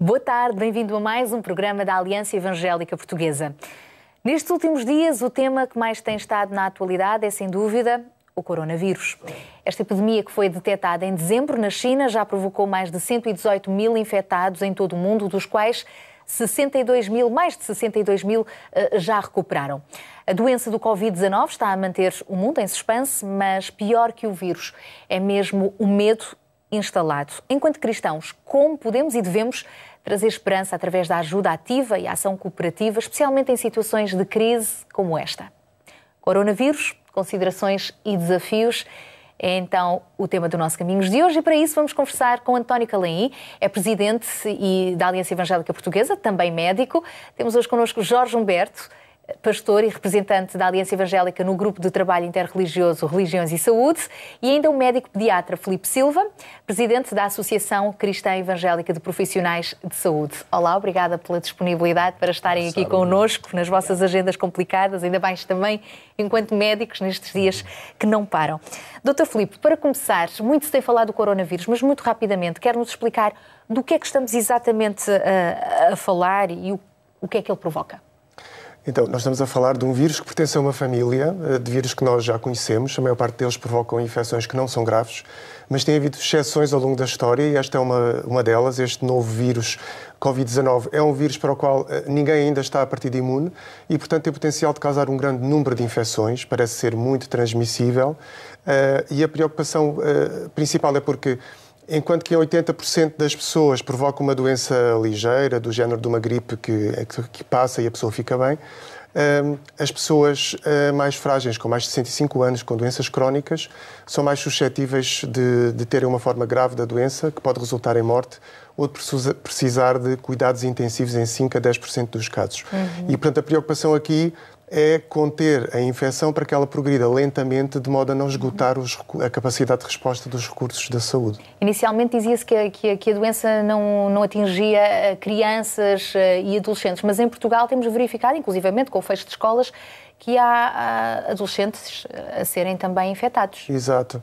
Boa tarde, bem-vindo a mais um programa da Aliança Evangélica Portuguesa. Nestes últimos dias, o tema que mais tem estado na atualidade é, sem dúvida, o coronavírus. Esta epidemia, que foi detectada em dezembro na China, já provocou mais de 118 mil infectados em todo o mundo, dos quais mais de 62 mil já recuperaram. A doença do Covid-19 está a manter o mundo em suspense, mas pior que o vírus é mesmo o medo instalado. Enquanto cristãos, como podemos e devemos trazer esperança através da ajuda ativa e ação cooperativa, especialmente em situações de crise como esta? Coronavírus, considerações e desafios é então o tema do nosso Caminhos de hoje, e para isso vamos conversar com António Calaim, é presidente da Aliança Evangélica Portuguesa, também médico. Temos hoje connosco Jorge Humberto, pastor e representante da Aliança Evangélica no Grupo de Trabalho Interreligioso Religiões e Saúde, e ainda o médico pediatra Filipe Silva, presidente da Associação Cristã Evangélica de Profissionais de Saúde. Olá, obrigada pela disponibilidade para estarem aqui connosco nas vossas agendas complicadas, ainda mais também enquanto médicos nestes dias que não param. Doutor Filipe, para começar, muito se tem falado do coronavírus, mas muito rapidamente, quer-nos explicar do que é que estamos exatamente a falar e o que é que ele provoca? Então, nós estamos a falar de um vírus que pertence a uma família de vírus que nós já conhecemos. A maior parte deles provocam infecções que não são graves, mas tem havido exceções ao longo da história e esta é uma delas. Este novo vírus, Covid-19, é um vírus para o qual ninguém ainda está a partir imune e, portanto, tem potencial de causar um grande número de infecções, parece ser muito transmissível e a preocupação principal é porque, enquanto que em 80% das pessoas provoca uma doença ligeira, do género de uma gripe que passa e a pessoa fica bem, as pessoas mais frágeis, com mais de 65 anos, com doenças crónicas, são mais suscetíveis de terem uma forma grave da doença, que pode resultar em morte, ou de precisar de cuidados intensivos em 5 a 10% dos casos. E, portanto, a preocupação aqui é conter a infecção para que ela progrida lentamente, de modo a não esgotar a capacidade de resposta dos recursos da saúde. Inicialmente dizia-se que a doença não atingia crianças e adolescentes, mas em Portugal temos verificado, inclusivamente com o fecho de escolas, que há adolescentes a serem também infectados. Exato.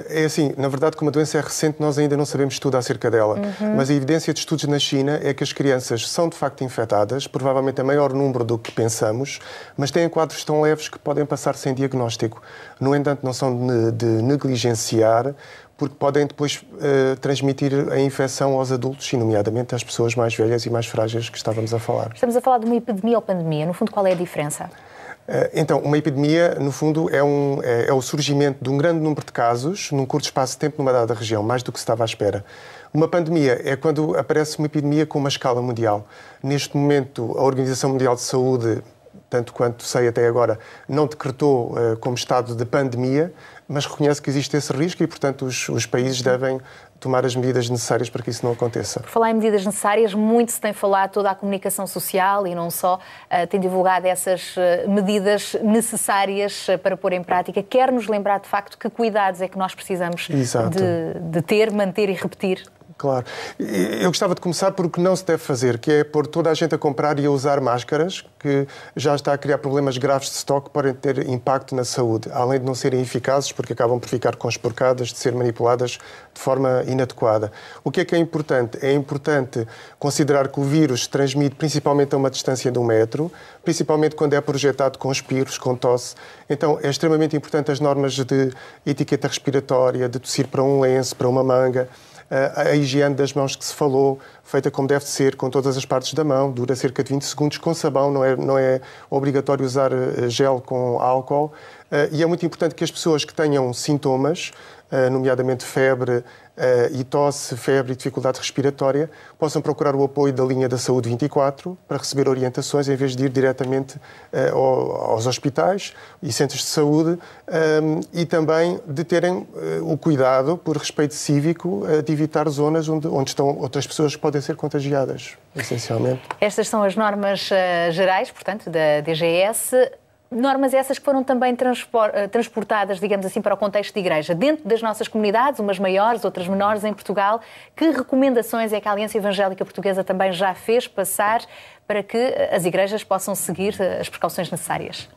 É assim, na verdade, como a doença é recente, nós ainda não sabemos tudo acerca dela. Mas a evidência de estudos na China é que as crianças são de facto infectadas, provavelmente a maior número do que pensamos, mas têm quadros tão leves que podem passar sem diagnóstico. No entanto, não são de negligenciar, porque podem depois transmitir a infecção aos adultos, e nomeadamente às pessoas mais velhas e mais frágeis que estávamos a falar. Estamos a falar de uma epidemia ou pandemia. No fundo, qual é a diferença? Então, uma epidemia, no fundo, é o surgimento de um grande número de casos num curto espaço de tempo numa dada região, mais do que se estava à espera. Uma pandemia é quando aparece uma epidemia com uma escala mundial. Neste momento, a Organização Mundial de Saúde, tanto quanto sei até agora, não decretou como estado de pandemia, mas reconhece que existe esse risco e, portanto, os países devem tomar as medidas necessárias para que isso não aconteça. Por falar em medidas necessárias, muito se tem falado, toda a comunicação social e não só, tem divulgado essas medidas necessárias para pôr em prática. Quer-nos lembrar, de facto, que cuidados é que nós precisamos de ter, manter e repetir? Claro. Eu gostava de começar por o que não se deve fazer, que é pôr toda a gente a comprar e a usar máscaras, que já está a criar problemas graves de estoque que podem ter impacto na saúde, além de não serem eficazes, porque acabam por ficar conspurcadas, de ser manipuladas de forma inadequada. O que é importante? É importante considerar que o vírus se transmite principalmente a uma distância de 1 metro, principalmente quando é projetado com espirros, com tosse. Então, é extremamente importante as normas de etiqueta respiratória, de tossir para um lenço, para uma manga, a higiene das mãos que se falou, feita como deve ser, com todas as partes da mão, dura cerca de 20 segundos, com sabão, não é obrigatório usar gel com álcool. E é muito importante que as pessoas que tenham sintomas, nomeadamente febre e tosse, febre e dificuldade respiratória, possam procurar o apoio da linha da Saúde 24 para receber orientações em vez de ir diretamente aos hospitais e centros de saúde e também de terem o cuidado, por respeito cívico, de evitar zonas onde estão outras pessoas que podem ser contagiadas, essencialmente. Estas são as normas gerais, portanto, da DGS. Normas essas que foram também transportadas, digamos assim, para o contexto de igreja. Dentro das nossas comunidades, umas maiores, outras menores, em Portugal, que recomendações é que a Aliança Evangélica Portuguesa também já fez passar para que as igrejas possam seguir as precauções necessárias?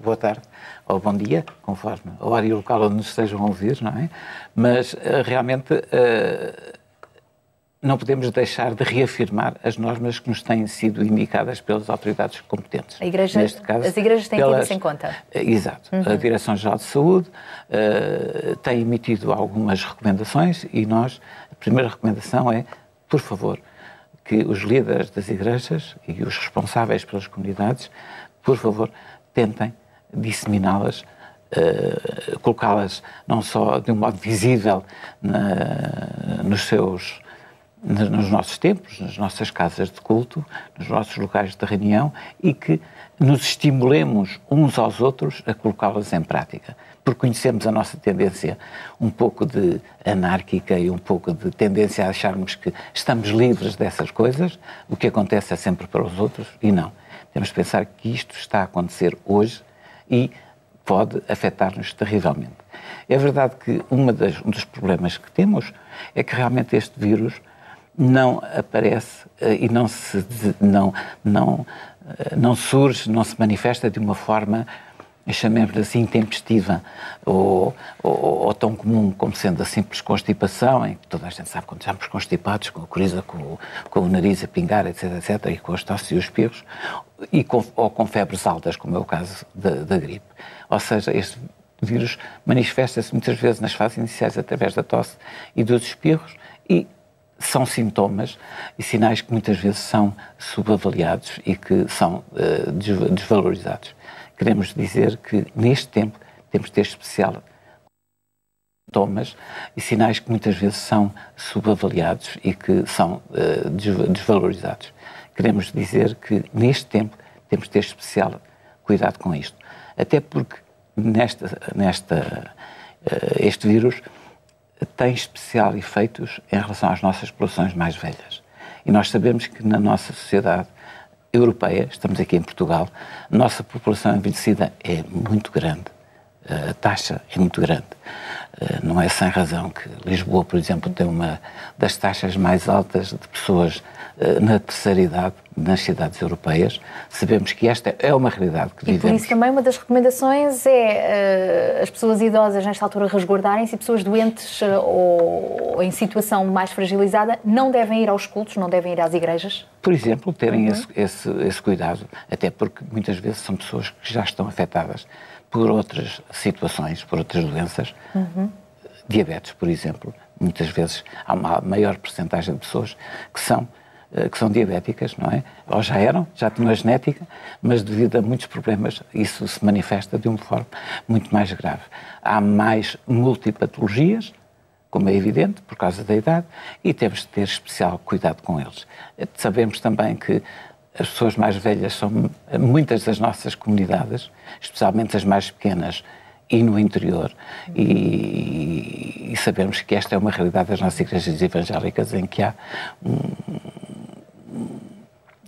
Boa tarde, ou bom dia, conforme a hora e o local onde nos estejam a ouvir, não é? Mas realmente não podemos deixar de reafirmar as normas que nos têm sido indicadas pelas autoridades competentes. Neste caso, as igrejas têm tido isso em conta. Exato. A Direção-Geral de Saúde tem emitido algumas recomendações e a primeira recomendação é, por favor, que os líderes das igrejas e os responsáveis pelas comunidades, por favor, tentem disseminá-las, colocá-las não só de um modo visível nos nossos templos, nas nossas casas de culto, nos nossos locais de reunião, e que nos estimulemos uns aos outros a colocá-las em prática. Porque conhecemos a nossa tendência um pouco de anárquica e um pouco de tendência a acharmos que estamos livres dessas coisas, o que acontece é sempre para os outros, e não. Temos de pensar que isto está a acontecer hoje e pode afetar-nos terrivelmente. É verdade que um dos problemas que temos é que realmente este vírus não aparece e não surge, não se manifesta de uma forma, chamemos-lhe assim, intempestiva ou tão comum como sendo a simples constipação, em que toda a gente sabe quando estamos constipados, com a coriza, com o nariz a pingar, etc., e com as tosses e os espirros, ou com febres altas, como é o caso da gripe. Ou seja, este vírus manifesta-se muitas vezes nas fases iniciais através da tosse e dos espirros, e são sintomas e sinais que muitas vezes são subavaliados e que são desvalorizados. Queremos dizer que, neste tempo, temos de ter especial sintomas e sinais que muitas vezes são subavaliados e que são desvalorizados. Queremos dizer que, neste tempo, temos de ter especial cuidado com isto. Até porque este vírus tem especial efeitos em relação às nossas populações mais velhas. E nós sabemos que na nossa sociedade europeia, estamos aqui em Portugal, a nossa população envelhecida é muito grande. A taxa é muito grande. Não é sem razão que Lisboa, por exemplo, tem uma das taxas mais altas de pessoas na terceira idade nas cidades europeias. Sabemos que esta é uma realidade que vivemos. E por isso também uma das recomendações é as pessoas idosas nesta altura resguardarem-se, e pessoas doentes ou em situação mais fragilizada não devem ir aos cultos, não devem ir às igrejas? Por exemplo, terem esse cuidado, até porque muitas vezes são pessoas que já estão afetadas por outras situações, por outras doenças, diabetes, por exemplo. Muitas vezes há uma maior percentagem de pessoas que são diabéticas, não é? Ou já tinham a genética, mas devido a muitos problemas isso se manifesta de uma forma muito mais grave. Há mais multipatologias, como é evidente, por causa da idade, e temos de ter especial cuidado com eles. Sabemos também que as pessoas mais velhas são muitas das nossas comunidades, especialmente as mais pequenas e no interior, e sabemos que esta é uma realidade das nossas igrejas evangélicas, em que há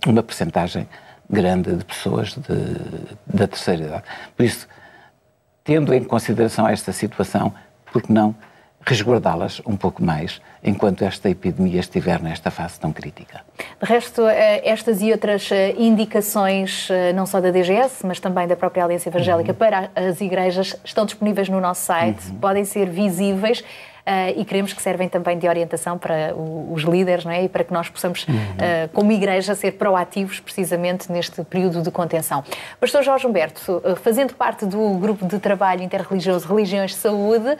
uma percentagem grande de pessoas da terceira idade. Por isso, tendo em consideração esta situação, por que não resguardá-las um pouco mais enquanto esta epidemia estiver nesta fase tão crítica? De resto, estas e outras indicações, não só da DGS, mas também da própria Aliança Evangélica para as igrejas, estão disponíveis no nosso site, podem ser visíveis e queremos que servem também de orientação para os líderes, não é? E para que nós possamos, como igreja, ser proativos precisamente neste período de contenção. Pastor Jorge Humberto, fazendo parte do grupo de trabalho interreligioso Religiões de Saúde,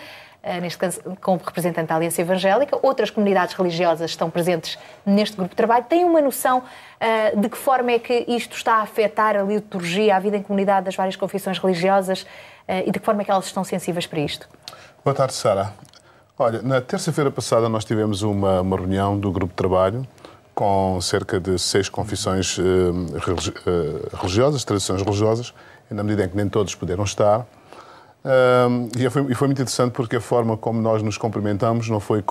neste caso como representante da Aliança Evangélica, outras comunidades religiosas estão presentes neste grupo de trabalho. Tem uma noção de que forma é que isto está a afetar a liturgia, a vida em comunidade das várias confissões religiosas e de que forma é que elas estão sensíveis para isto? Boa tarde, Sara. Olha, na terça-feira passada nós tivemos uma reunião do grupo de trabalho com cerca de 6 confissões religiosas, tradições religiosas, e na medida em que nem todos puderam estar. E foi muito interessante porque a forma como nós nos cumprimentamos não foi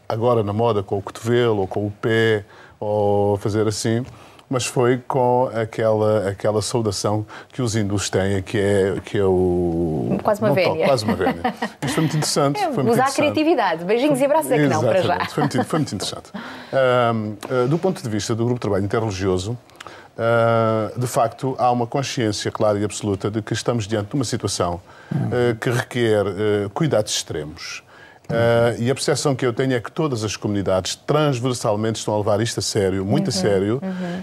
agora na moda, com o cotovelo ou com o pé, ou fazer assim, mas foi com aquela saudação que os hindus têm, que é o... Quase uma vénia. Quase uma vénia. Isso foi muito interessante. Usar a criatividade. Beijinhos e abraços é que não, para já. Foi muito interessante. Do ponto de vista do Grupo de Trabalho Interreligioso, de facto, há uma consciência clara e absoluta de que estamos diante de uma situação que requer cuidados extremos. E a percepção que eu tenho é que todas as comunidades transversalmente estão a levar isto a sério, muito a sério,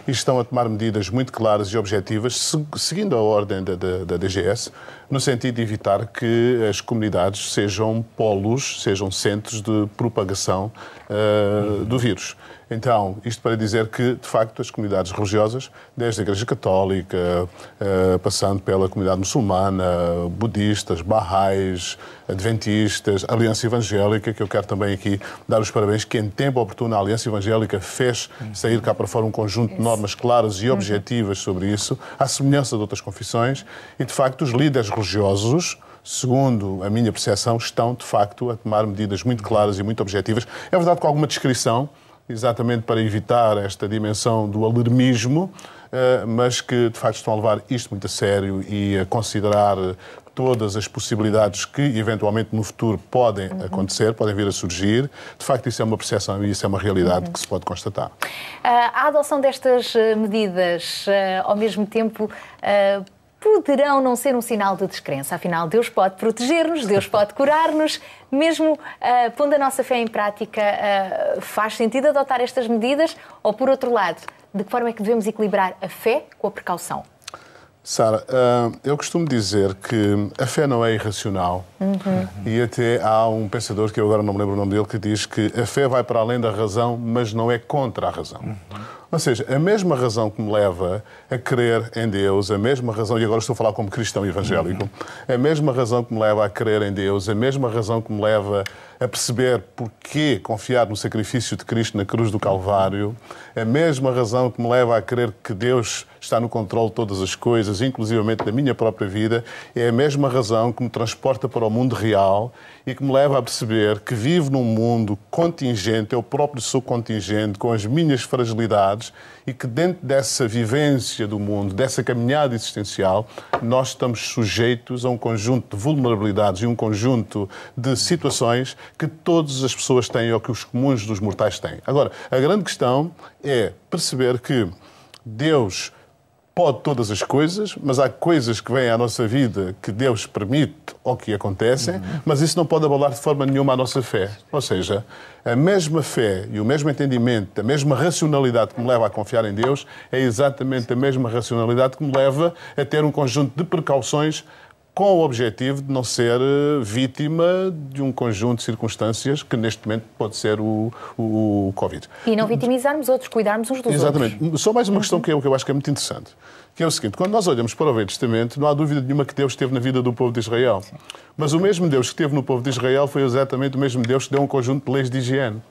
e estão a tomar medidas muito claras e objetivas, seguindo a ordem da DGS, no sentido de evitar que as comunidades sejam polos, sejam centros de propagação do vírus. Então, isto para dizer que, de facto, as comunidades religiosas, desde a Igreja Católica, passando pela comunidade muçulmana, budistas, bahais, adventistas, Aliança Evangélica, que eu quero também aqui dar os parabéns, que em tempo oportuno a Aliança Evangélica fez sair cá para fora um conjunto de normas claras e objetivas sobre isso, à semelhança de outras confissões, e, de facto, os líderes religiosos, segundo a minha percepção, estão, de facto, a tomar medidas muito claras e muito objetivas. É verdade, com alguma discrição, exatamente para evitar esta dimensão do alarmismo, mas que, de facto, estão a levar isto muito a sério e a considerar todas as possibilidades que, eventualmente, no futuro podem acontecer, podem vir a surgir. De facto, isso é uma percepção e isso é uma realidade que se pode constatar. A adoção destas medidas, ao mesmo tempo, poderão não ser um sinal de descrença. Afinal, Deus pode proteger-nos, Deus pode curar-nos. Mesmo pondo a nossa fé em prática, faz sentido adotar estas medidas? Ou, por outro lado, de que forma é que devemos equilibrar a fé com a precaução? Sara, eu costumo dizer que a fé não é irracional. E até há um pensador, que eu agora não me lembro o nome dele, que diz que a fé vai para além da razão, mas não é contra a razão. Ou seja, a mesma razão que me leva a crer em Deus, a mesma razão, e agora estou a falar como cristão evangélico, a mesma razão que me leva a crer em Deus, a mesma razão que me leva a perceber porquê confiar no sacrifício de Cristo na cruz do Calvário, a mesma razão que me leva a crer que Deus está no controle de todas as coisas, inclusivamente da minha própria vida, é a mesma razão que me transporta para o mundo real e que me leva a perceber que vivo num mundo contingente, eu próprio sou contingente, com as minhas fragilidades, e que dentro dessa vivência do mundo, dessa caminhada existencial, nós estamos sujeitos a um conjunto de vulnerabilidades e um conjunto de situações que todas as pessoas têm ou que os comuns dos mortais têm. Agora, a grande questão é perceber que Deus pode todas as coisas, mas há coisas que vêm à nossa vida que Deus permite ou que acontecem, mas isso não pode abalar de forma nenhuma a nossa fé. Ou seja, a mesma fé e o mesmo entendimento, a mesma racionalidade que me leva a confiar em Deus é exatamente a mesma racionalidade que me leva a ter um conjunto de precauções com o objetivo de não ser vítima de um conjunto de circunstâncias que neste momento pode ser o Covid. E não vitimizarmos outros, cuidarmos uns dos outros. Exatamente. Só mais uma questão que eu acho que é muito interessante, que é o seguinte: quando nós olhamos para o Velho Testamento, não há dúvida nenhuma que Deus esteve na vida do povo de Israel. Mas o mesmo Deus que esteve no povo de Israel foi exatamente o mesmo Deus que deu um conjunto de leis de higiene.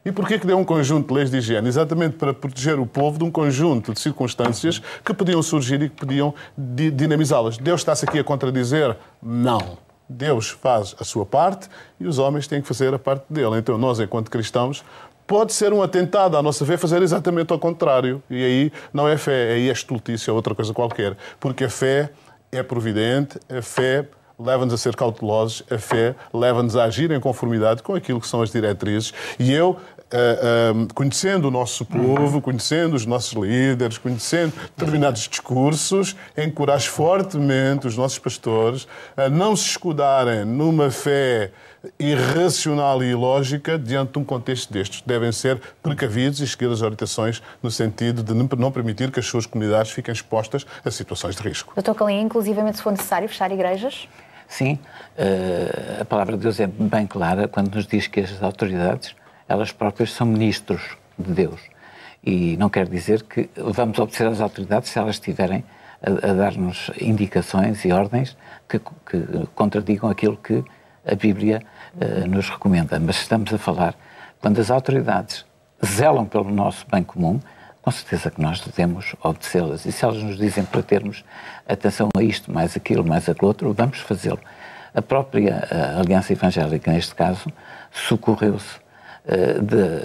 E porquê que deu um conjunto de leis de higiene? Exatamente para proteger o povo de um conjunto de circunstâncias que podiam surgir e que podiam dinamizá-las. Deus está-se aqui a contradizer? Não. Deus faz a sua parte e os homens têm que fazer a parte dele. Então nós, enquanto cristãos, pode ser um atentado à nossa fé fazer exatamente ao contrário. E aí não é fé, aí é estultícia ou outra coisa qualquer. Porque a fé é providente, a fé leva-nos a ser cautelosos, a fé leva-nos a agir em conformidade com aquilo que são as diretrizes. E eu, conhecendo o nosso povo, conhecendo os nossos líderes, conhecendo determinados discursos, encorajo fortemente os nossos pastores a não se escudarem numa fé irracional e ilógica diante de um contexto destes. Devem ser precavidos e seguir as orientações no sentido de não permitir que as suas comunidades fiquem expostas a situações de risco. Dr. Calim, inclusivamente se for necessário fechar igrejas? Sim, a palavra de Deus é bem clara quando nos diz que as autoridades, elas próprias são ministros de Deus. E não quer dizer que vamos obedecer às autoridades se elas estiverem a dar-nos indicações e ordens que contradigam aquilo que a Bíblia nos recomenda. Mas estamos a falar, quando as autoridades zelam pelo nosso bem comum, com certeza que nós devemos obedecê-las. E se elas nos dizem para termos atenção a isto, mais aquilo, mais aquilo outro, vamos fazê-lo. A própria Aliança Evangélica, neste caso, socorreu-se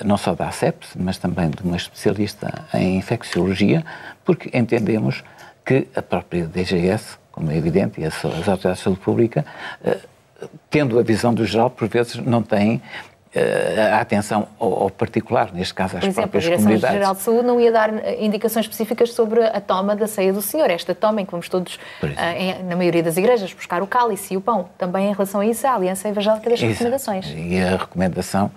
não só da ACEPS, mas também de uma especialista em infecciologia, porque entendemos que a própria DGS, como é evidente, e as autoridades de saúde pública, tendo a visão do geral, por vezes não têm a atenção ao particular, neste caso às próprias comunidades. Por exemplo, a Direção-Geral de Saúde não ia dar indicações específicas sobre a toma da ceia do Senhor, esta toma em que vamos todos, na maioria das igrejas, buscar o cálice e o pão. Também em relação a isso, a Aliança Evangélica das recomendações. E a recomendação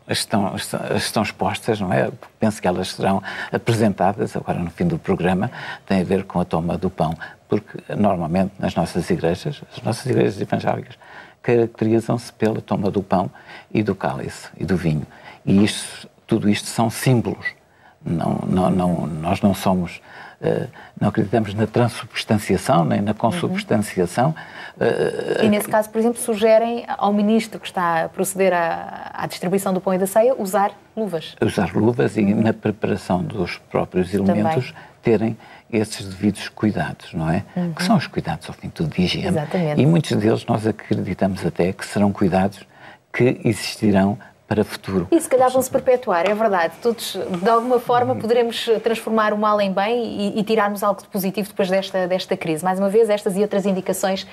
estão expostas, não é? Penso que elas serão apresentadas agora no fim do programa, tem a ver com a toma do pão, porque normalmente nas nossas igrejas, as nossas igrejas evangélicas, caracterizam-se pela toma do pão e do cálice e do vinho. E tudo isto são símbolos. Nós não somos, não acreditamos na transubstanciação, nem na consubstanciação. E nesse caso, por exemplo, sugerem ao ministro que está a proceder à distribuição do pão e da ceia usar luvas. Usar luvas e na preparação dos próprios elementos terem esses devidos cuidados, não é? Que são os cuidados, ao fim de tudo, de higiene. Exatamente. E muitos deles nós acreditamos até que serão cuidados que existirão para o futuro. E se calhar vão-se perpetuar, é verdade. Todos, de alguma forma, poderemos transformar o mal em bem e tirarmos algo de positivo depois desta crise. Mais uma vez, estas e outras indicações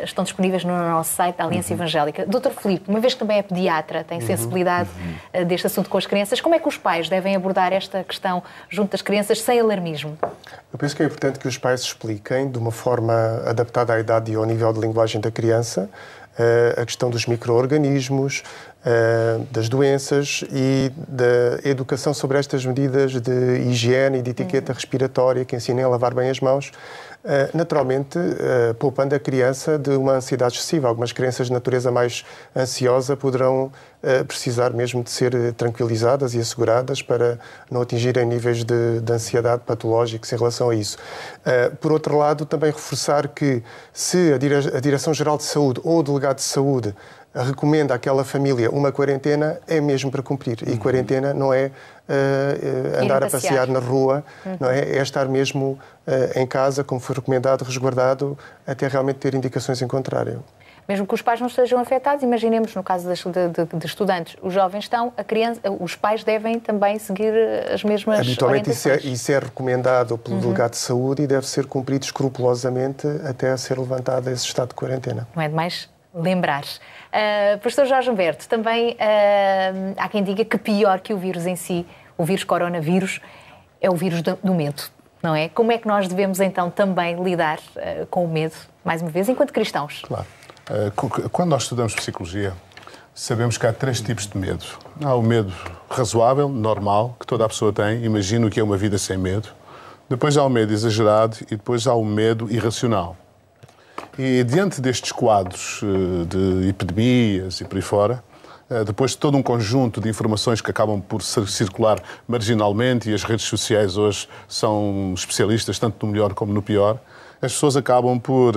estão disponíveis no nosso site da Aliança Evangélica. Dr. Filipe, uma vez que também é pediatra, tem sensibilidade deste assunto com as crianças, como é que os pais devem abordar esta questão junto das crianças sem alarmismo? Eu penso que é importante que os pais expliquem de uma forma adaptada à idade e ao nível de linguagem da criança a questão dos micro-organismos, das doenças e da educação sobre estas medidas de higiene e de etiqueta respiratória que ensinem a lavar bem as mãos, naturalmente poupando a criança de uma ansiedade excessiva. Algumas crianças de natureza mais ansiosa poderão precisar mesmo de ser tranquilizadas e asseguradas para não atingirem níveis de ansiedade patológicos em relação a isso. Por outro lado, também reforçar que se a Direção-Geral de Saúde ou o Delegado de Saúde recomenda àquela família uma quarentena, é mesmo para cumprir. E quarentena não é andar a passear na rua, não é? É estar mesmo em casa, como foi recomendado, resguardado, até realmente ter indicações em contrário. Mesmo que os pais não estejam afetados, imaginemos, no caso de estudantes, os jovens estão, os pais devem também seguir as mesmas habitualmente orientações. Isso é recomendado pelo Delegado de Saúde e deve ser cumprido escrupulosamente até a ser levantado esse estado de quarentena. Não é demais lembrar. Professor Jorge Humberto, também há quem diga que pior que o vírus em si, o vírus coronavírus, é o vírus do medo, não é? Como é que nós devemos então também lidar com o medo, mais uma vez, enquanto cristãos? Claro. Quando nós estudamos psicologia, sabemos que há 3 tipos de medo. Há o medo razoável, normal, que toda a pessoa tem, imagina o que é uma vida sem medo. Depois há o medo exagerado e depois há o medo irracional. E diante destes quadros de epidemias e por aí fora, depois de todo um conjunto de informações que acabam por circular marginalmente, e as redes sociais hoje são especialistas tanto no melhor como no pior, as pessoas acabam por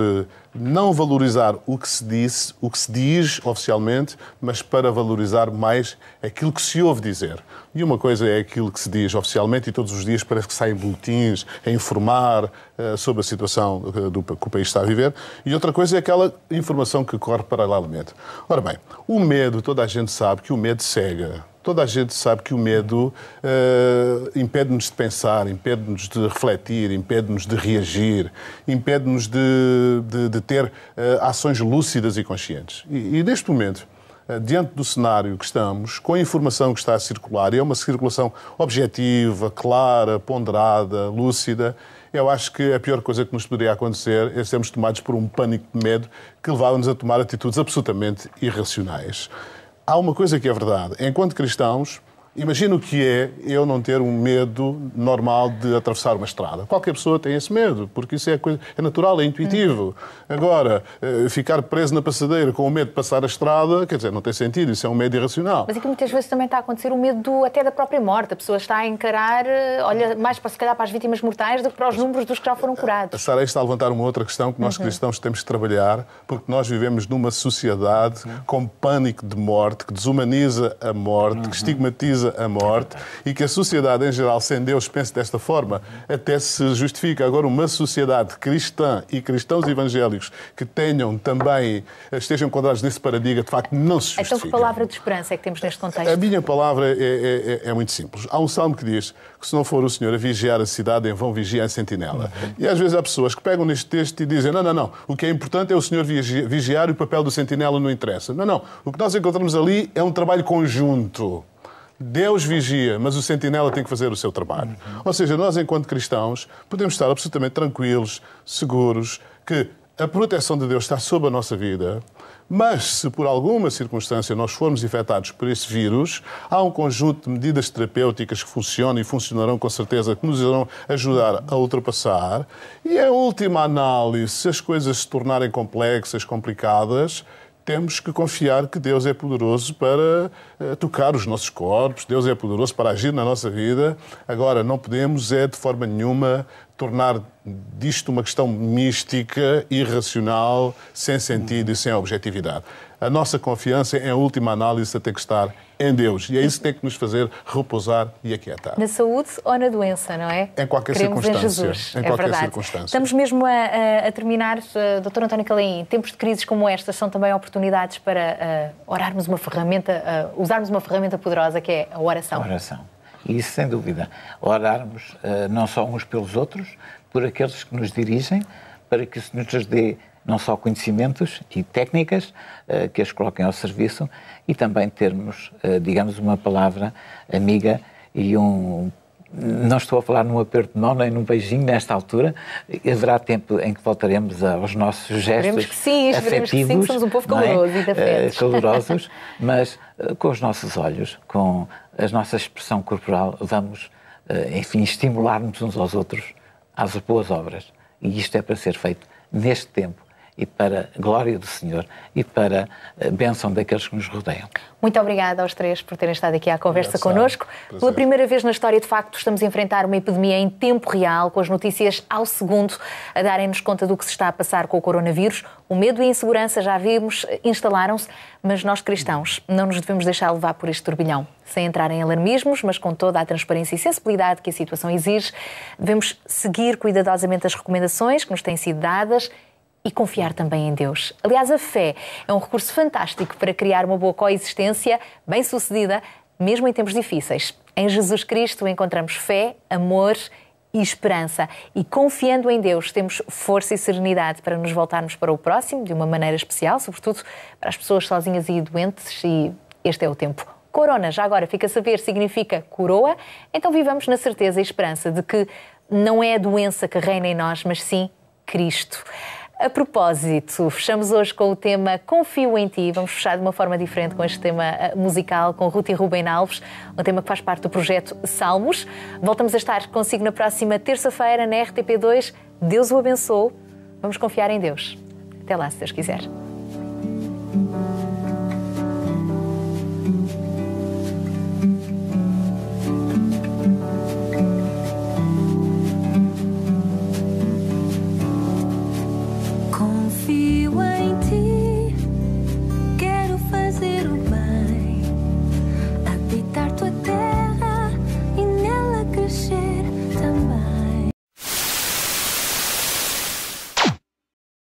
não valorizar o que se diz oficialmente, mas para valorizar mais aquilo que se ouve dizer. E uma coisa é aquilo que se diz oficialmente e todos os dias parece que saem boletins a informar sobre a situação que o país está a viver. E outra coisa é aquela informação que corre paralelamente. Ora bem, o medo, toda a gente sabe que o medo cega. Toda a gente sabe que o medo impede-nos de pensar, impede-nos de refletir, impede-nos de reagir, impede-nos de ter ações lúcidas e conscientes. E neste momento, diante do cenário que estamos, com a informação que está a circular, e é uma circulação objetiva, clara, ponderada, lúcida, eu acho que a pior coisa que nos poderia acontecer é sermos tomados por um pânico de medo que levava-nos a tomar atitudes absolutamente irracionais. Há uma coisa que é verdade. Enquanto cristãos, imagina o que é eu não ter um medo normal de atravessar uma estrada. Qualquer pessoa tem esse medo, porque isso é natural, é intuitivo. Agora, ficar preso na passadeira com o medo de passar a estrada, quer dizer, não tem sentido, isso é um medo irracional. Mas aqui muitas vezes também está a acontecer o medo até da própria morte. A pessoa está a encarar, olha, mais se calhar para as vítimas mortais do que para os números dos que já foram curados. A Sara está a levantar uma outra questão que nós cristãos temos de trabalhar, porque nós vivemos numa sociedade com pânico de morte, que desumaniza a morte, que estigmatiza simboliza a morte e que a sociedade em geral, sem Deus, pense desta forma, até se justifica. Agora, uma sociedade cristã e cristãos evangélicos que tenham também, estejam enquadrados nesse paradigma, de facto, não se justifica. Então, que palavra de esperança é que temos neste contexto? A minha palavra é muito simples. Há um salmo que diz que se não for o Senhor a vigiar a cidade, em vão vigia a sentinela. E às vezes há pessoas que pegam neste texto e dizem não. O que é importante é o Senhor vigiar e o papel do sentinela não interessa. Não. O que nós encontramos ali é um trabalho conjunto. Deus vigia, mas o sentinela tem que fazer o seu trabalho. Ou seja, nós, enquanto cristãos, podemos estar absolutamente tranquilos, seguros, que a proteção de Deus está sob a nossa vida, mas se por alguma circunstância nós formos infectados por esse vírus, há um conjunto de medidas terapêuticas que funcionam e funcionarão com certeza, que nos irão ajudar a ultrapassar. E, em última análise, se as coisas se tornarem complexas, complicadas, temos que confiar que Deus é poderoso para tocar os nossos corpos, Deus é poderoso para agir na nossa vida. Agora, não podemos, de forma nenhuma, tornar disto uma questão mística, irracional, sem sentido e sem objetividade. A nossa confiança, em última análise, tem que estar em Deus. E é isso que tem que nos fazer repousar e aquietar. Na saúde ou na doença, não é? Em qualquer circunstância. Em Jesus. Em qualquer circunstância. Estamos mesmo a terminar. Dr. António Calaim, tempos de crises como estas são também oportunidades para orarmos uma ferramenta, usarmos uma ferramenta poderosa que é a oração. A oração. E isso, sem dúvida. Orarmos não só uns pelos outros, por aqueles que nos dirigem, para que o Senhor nos dê não só conhecimentos e técnicas que as coloquem ao serviço e também termos, digamos, uma palavra amiga e não estou a falar num aperto de mão nem num beijinho nesta altura. Haverá tempo em que voltaremos aos nossos gestos esperemos que sim, que somos um povo caloroso e de afetos. Calorosos, mas com os nossos olhos, com a nossa expressão corporal, vamos, enfim, estimular-nos uns aos outros às boas obras. E isto é para ser feito neste tempo e para a glória do Senhor e para a bênção daqueles que nos rodeiam. Muito obrigada aos três por terem estado aqui à conversa connosco. Pela primeira vez na história, de facto, estamos a enfrentar uma epidemia em tempo real, com as notícias ao segundo a darem-nos conta do que se está a passar com o coronavírus. O medo e a insegurança, já vimos, instalaram-se, mas nós cristãos não nos devemos deixar levar por este turbilhão. Sem entrar em alarmismos, mas com toda a transparência e sensibilidade que a situação exige, devemos seguir cuidadosamente as recomendações que nos têm sido dadas e confiar também em Deus. Aliás, a fé é um recurso fantástico para criar uma boa coexistência bem-sucedida, mesmo em tempos difíceis. Em Jesus Cristo encontramos fé, amor e esperança. E confiando em Deus, temos força e serenidade para nos voltarmos para o próximo de uma maneira especial, sobretudo para as pessoas sozinhas e doentes, e este é o tempo. Corona, já agora fica a saber, significa coroa, então vivamos na certeza e esperança de que não é a doença que reina em nós, mas sim Cristo. A propósito, fechamos hoje com o tema Confio em Ti. Vamos fechar de uma forma diferente com este tema musical, com Ruth e Rubem Alves, um tema que faz parte do projeto Salmos. Voltamos a estar consigo na próxima terça-feira na RTP2. Deus o abençoe. Vamos confiar em Deus. Até lá, se Deus quiser.